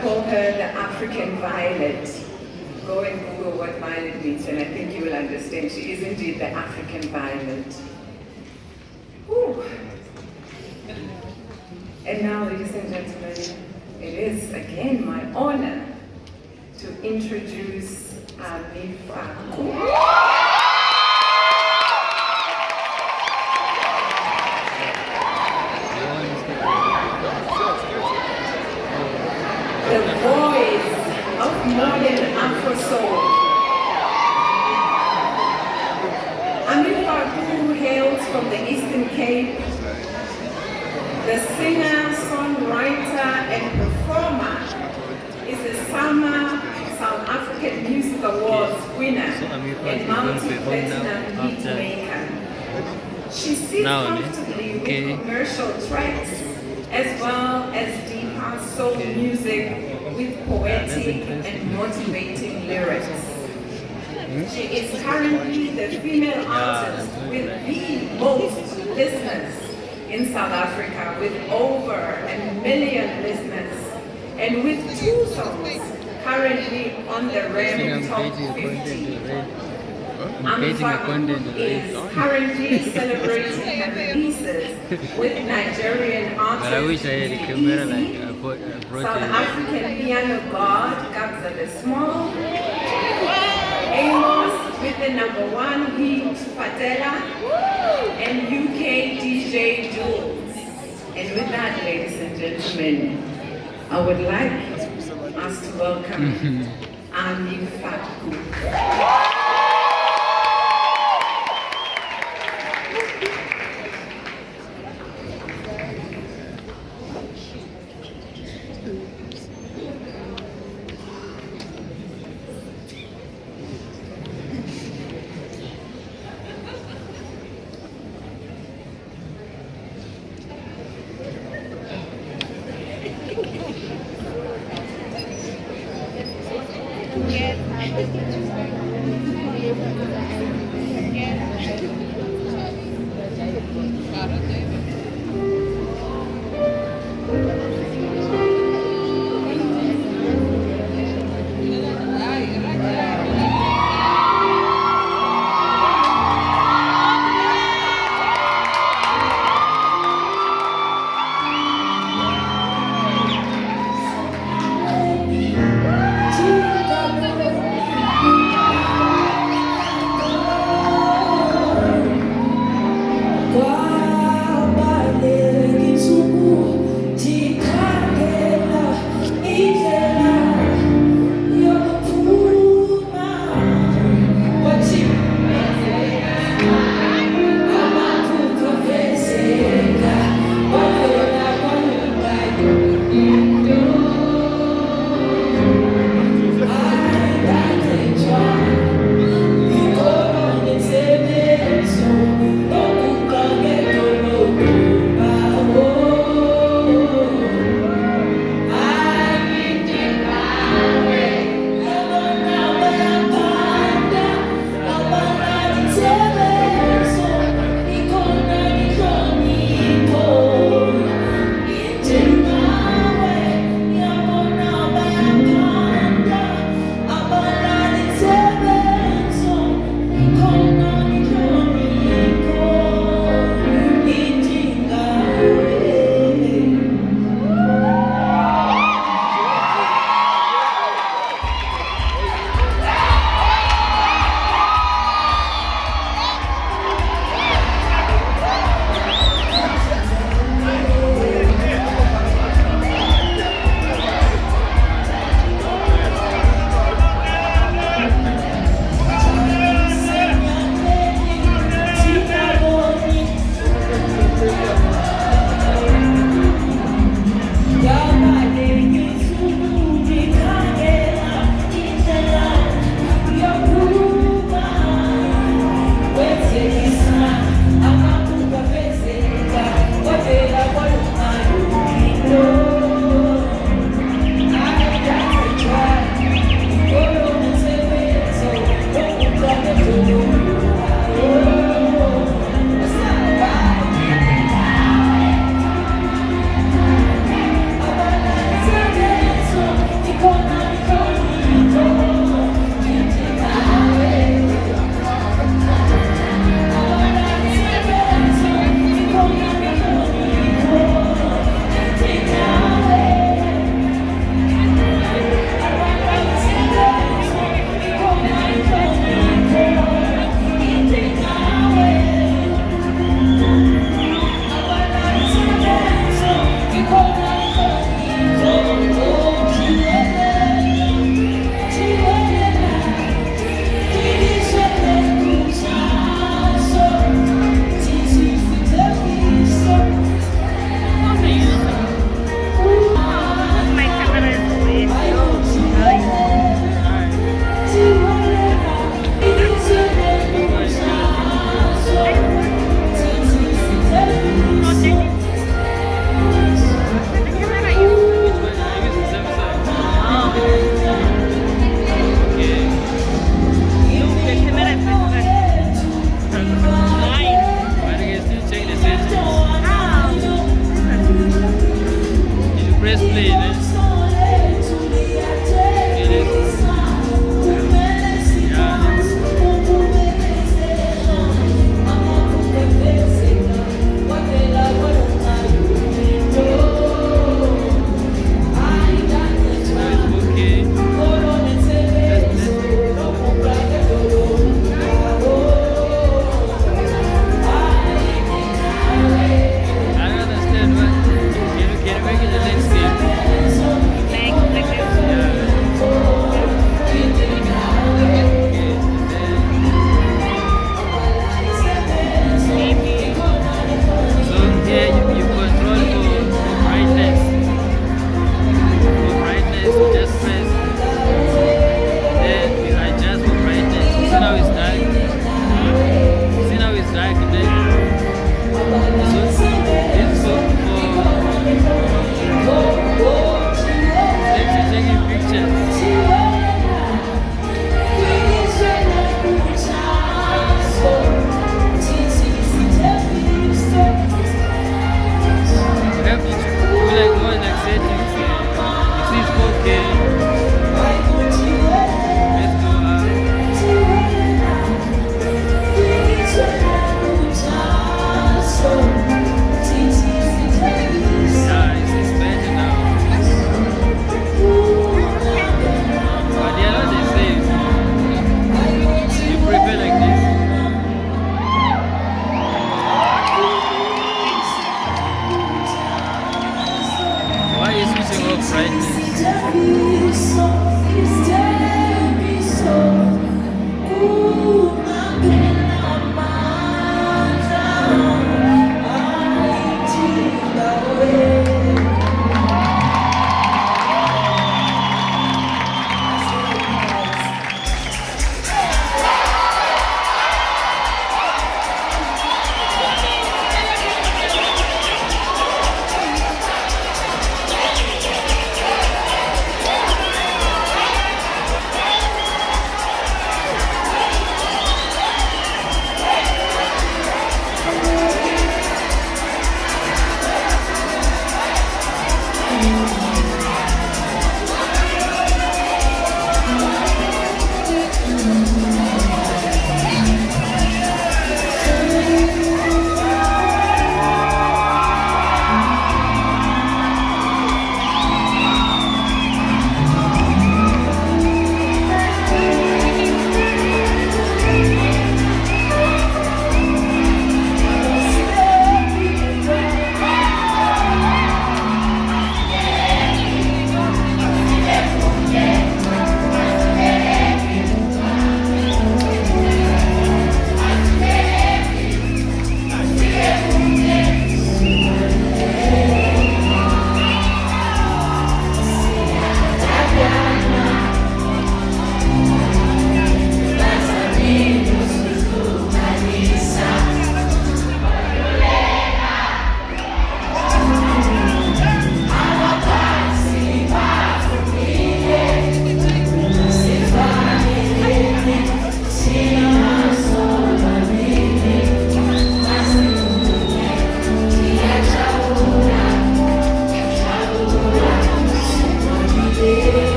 call her the African violet. Go and Google what violet means, and I think you will understand. She is indeed the African violet. Whew. And now, ladies and gentlemen, it is again my honor to introduce Mifaku. The voice of modern Afro soul. Mifaku hails from the Eastern Cape. The singer, songwriter, and performer is a Summer South African Music Awards winner and multi-platinum hit maker. She sits comfortably with commercial tracks as well as deeper soul music with poetic and motivating lyrics. She is currently the female artist with the most listeners in South Africa, with over 1 million listeners, and with 2 songs currently on the RAM Top 50. Mifaku is currently celebrating her releases with Nigerian artist South African piano god Kabza De Small, Amos with the #1 hit Fatela, and UK DJ Jules. And with that, ladies and gentlemen, I would like us to welcome Mifaku.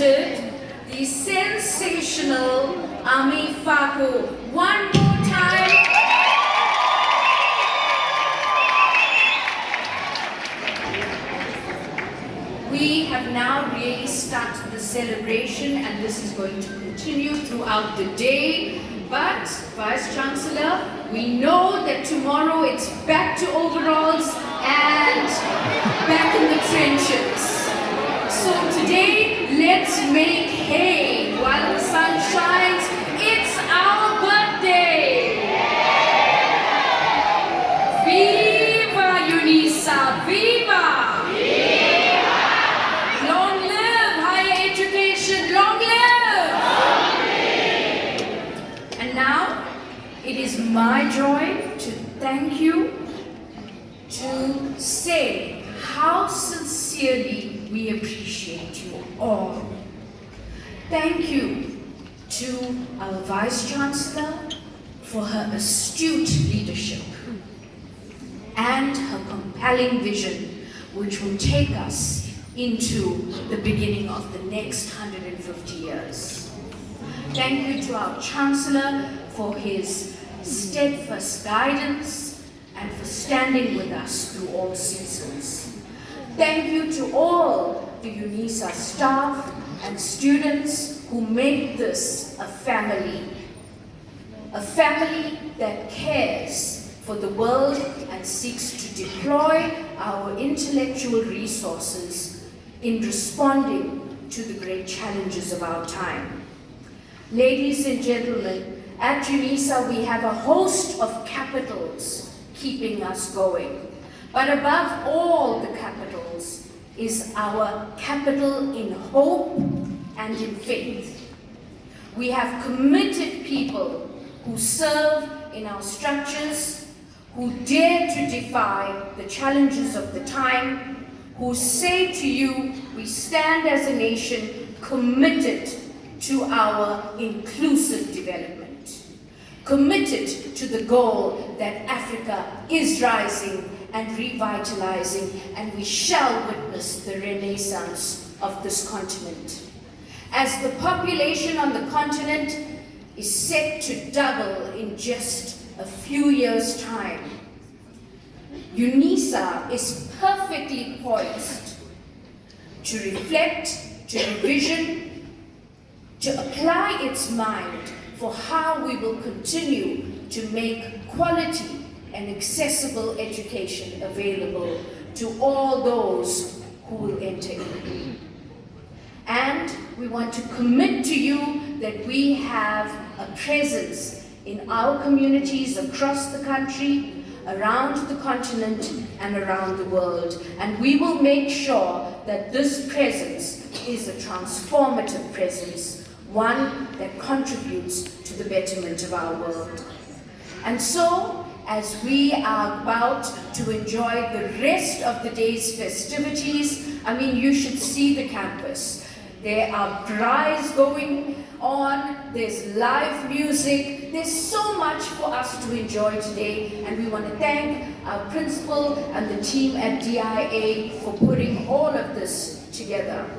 presented the sensational Ami Faku. One more time. We have now really started the celebration, and this is going to continue throughout the day. But, Vice Chancellor, we know that tomorrow it's back to overalls and back in the trenches. So today, let's make hay while the sun shines. It's our birthday! Viva UNISA! Viva! Long live higher education! Long live! And now, it is my joy to thank you, to say how sincerely we appreciate you all. Thank you to our Vice Chancellor for her astute leadership and her compelling vision, which will take us into the beginning of the next 150 years. Thank you to our Chancellor for his steadfast guidance and for standing with us through all seasons. Thank you to all the UNISA staff and students who make this a family that cares for the world and seeks to deploy our intellectual resources in responding to the great challenges of our time. Ladies and gentlemen, at UNISA we have a host of capitals keeping us going. But above all the capitals is our capital in hope and in faith. We have committed people who serve in our structures, who dare to defy the challenges of the time, who say to you, we stand as a nation committed to our inclusive development, committed to the goal that Africa is rising and revitalizing, and we shall witness the renaissance of this continent. As the population on the continent is set to double in just a few years' time, UNISA is perfectly poised to reflect, to revision, to apply its mind for how we will continue to make quality and accessible education available to all those who will enter in. And we want to commit to you that we have a presence in our communities across the country, around the continent, and around the world. And we will make sure that this presence is a transformative presence, one that contributes to the betterment of our world. And so, as we are about to enjoy the rest of the day's festivities, I mean, you should see the campus. There are braais going on, there's live music, there's so much for us to enjoy today, and we want to thank our principal and the team at DIA for putting all of this together.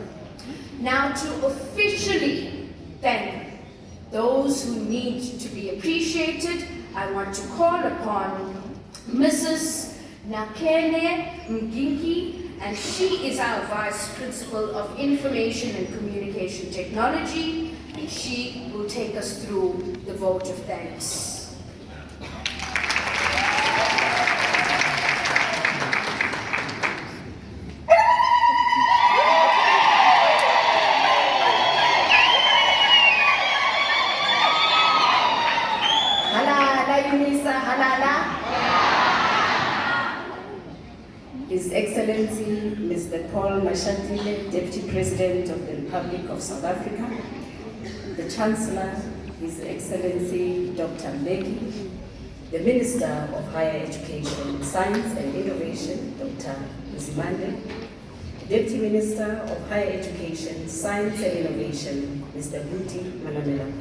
Now, to officially thank those who need to be appreciated, I want to call upon Mrs. Nakene Mginki, and she is our Vice Principal of Information and Communication Technology, and she will take us through the vote of thanks. His Excellency Mr. Paul Mashatile, Deputy President of the Republic of South Africa, the Chancellor, His Excellency Dr. Mbeki, the Minister of Higher Education, Science and Innovation, Dr. Mzimande, Deputy Minister of Higher Education, Science and Innovation, Mr. Buti Manamela,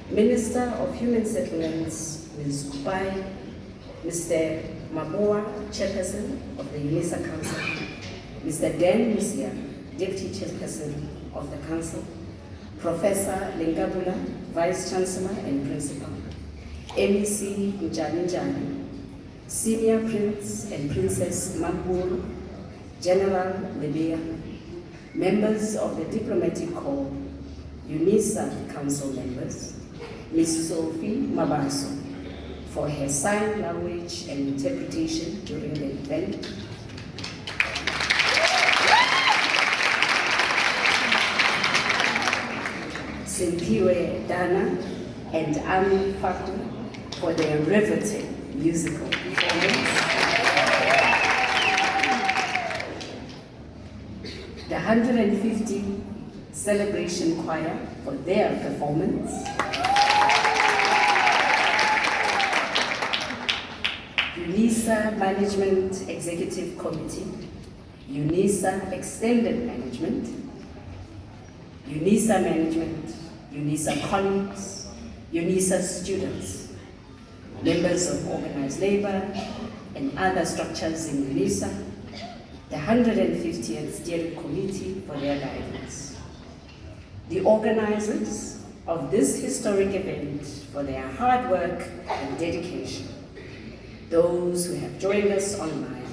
Minister of Human Settlements, Ms. Kupai, Mr. Maboa, Chairperson of the UNISA Council, Mr. Dan Musia, Deputy Chairperson of the Council, Professor Lengabula, Vice Chancellor and Principal, MEC Njani Njani, Senior Prince and Princess Mampuru, General Lebea, members of the Diplomatic Corps, UNISA Council members, Ms. Sophie Mabaso, for her sign language and interpretation during the event. Simpiwe Dana and Ami Faku for their riveting musical performance. The 150 Celebration Choir for their performance. UNISA Management Executive Committee, UNISA Extended Management, UNISA Management, UNISA colleagues, UNISA students, members of organized labor and other structures in UNISA, the 150th Steering Committee for their guidance, the organizers of this historic event for their hard work and dedication, those who have joined us online,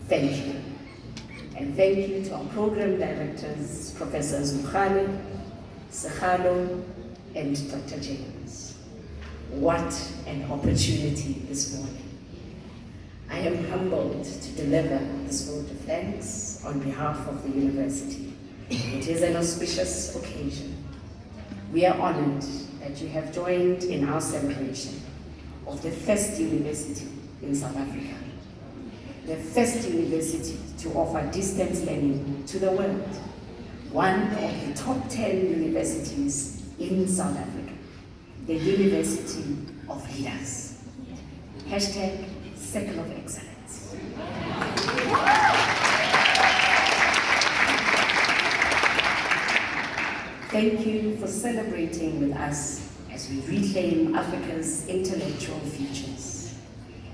thank you. And thank you to our program directors, Professors Mukhane, Sehalo, and Dr. James. What an opportunity this morning. I am humbled to deliver this vote of thanks on behalf of the university. It is an auspicious occasion. We are honored that you have joined in our celebration of the first university in South Africa, the first university to offer distance learning to the world, one of the top 10 universities in South Africa, the University of Leaders. Hashtag Circle of Excellence. Thank you for celebrating with us as we reclaim Africa's intellectual futures.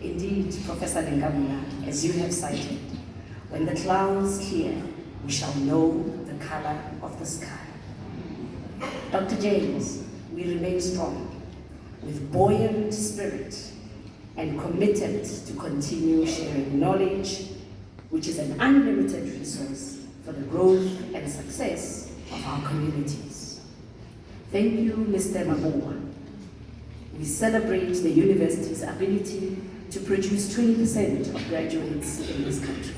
Indeed, Professor Lengabula, as you have cited, when the clouds clear, we shall know the color of the sky. Dr. James, we remain strong, with buoyant spirit and committed to continue sharing knowledge, which is an unlimited resource for the growth and success of our communities. Thank you, Mr. Mabua. We celebrate the university's ability to produce 20% of graduates in this country.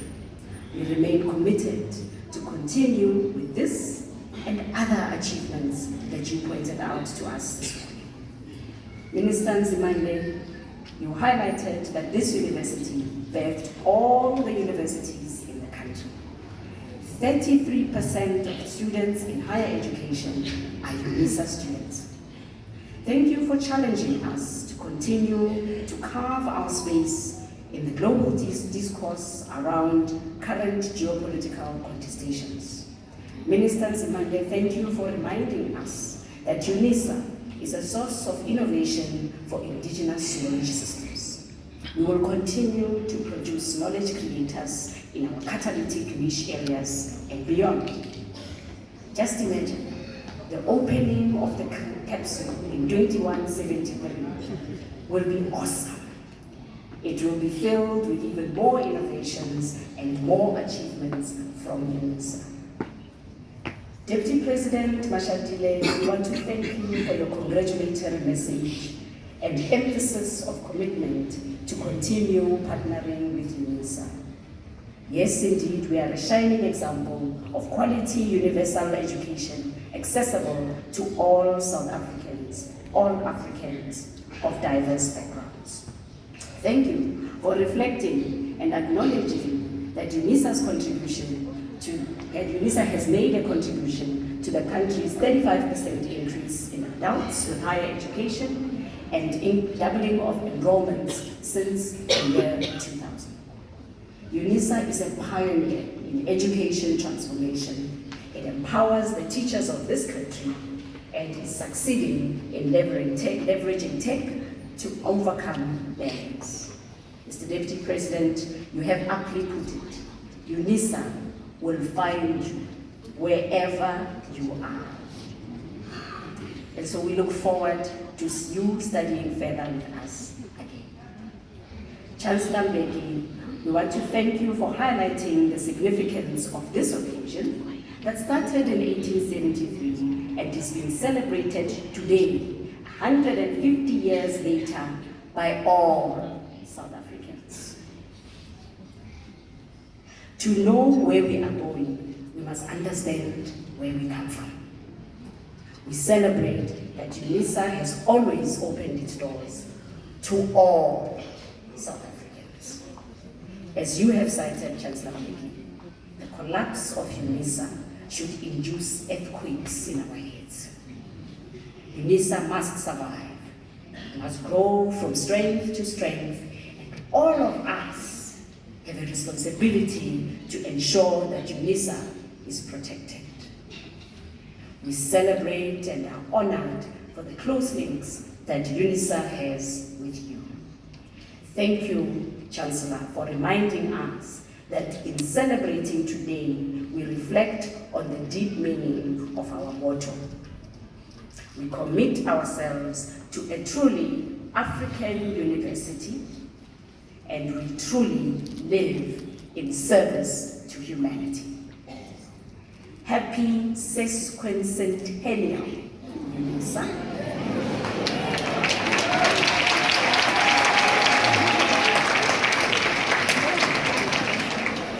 We remain committed to continue with this and other achievements that you pointed out to us this morning. Minister Nzimande, you highlighted that this university birthed all the universities in the country. 33% of students in higher education are UNISA students. Thank you for challenging us to continue to carve our space in the global discourse around current geopolitical contestations. Minister Nzimande, thank you for reminding us that UNISA is a source of innovation for indigenous knowledge systems. We will continue to produce knowledge creators in our catalytic niche areas and beyond. Just imagine the opening of the capsule in 2173 will be awesome. It will be filled with even more innovations and more achievements from UNISA. Deputy President Mashatile, we want to thank you for your congratulatory message and emphasis of commitment to continue partnering with UNISA. Yes, indeed, we are a shining example of quality universal education accessible to all South Africans, all Africans of diverse backgrounds. Thank you for reflecting and acknowledging that UNISA has made a contribution to the country's 35% increase in adults with higher education and in doubling of enrollments since the year 2000. UNISA is a pioneer in education transformation. It empowers the teachers of this country and is succeeding in leveraging tech to overcome barriers. Mr. Deputy President, you have aptly put it. UNISA will find wherever you are. And so we look forward to you studying further with us again. Chancellor Mbeki, we want to thank you for highlighting the significance of this occasion that started in 1873 and is being celebrated today, 150 years later, by all South Africans. To know where we are going, we must understand where we come from. We celebrate that UNISA has always opened its doors to all South Africans. As you have cited, Chancellor Mbeki, the collapse of UNISA should induce earthquakes in our heads. UNISA must survive, must grow from strength to strength, and all of us have a responsibility to ensure that UNISA is protected. We celebrate and are honored for the close links that UNISA has with you. Thank you, Chancellor, for reminding us that in celebrating today, we reflect on the deep meaning of our motto. We commit ourselves to a truly African university, and we truly live in service to humanity. Happy sesquicentennial, UNISA.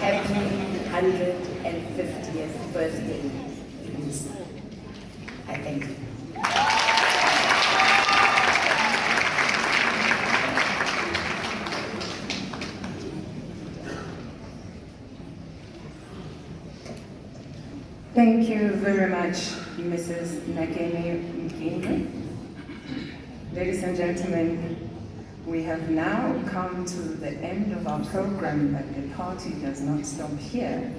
Happy 150th birthday, UNISA. I thank you. Thank you very much, Mrs. Nakene Mkinga. Ladies and gentlemen, we have now come to the end of our program, but the party does not stop here.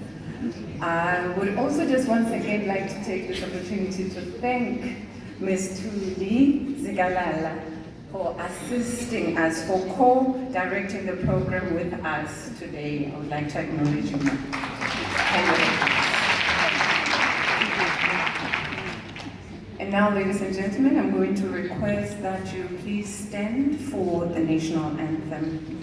I would also just once again like to take this opportunity to thank Ms. Thuli Zikalala for assisting us, for co-directing the program with us today. I would like to acknowledge you, ma'am. And now, ladies and gentlemen, I'm going to request that you please stand for the national anthem.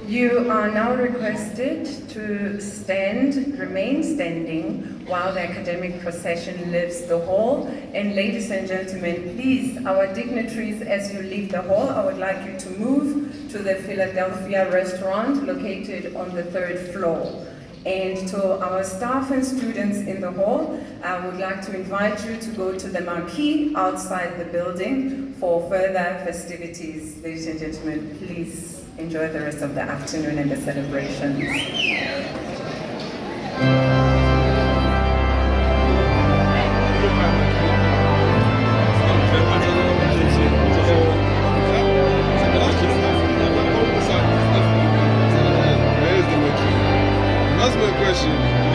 You are now requested to remain standing while the academic procession leaves the hall. And ladies and gentlemen, please, our dignitaries, as you leave the hall, I would like you to move to the Philadelphia restaurant located on the 3rd floor. And to our staff and students in the hall, I would like to invite you to go to the marquee outside the building for further festivities. Ladies and gentlemen, please enjoy the rest of the afternoon and the celebrations. That's my question.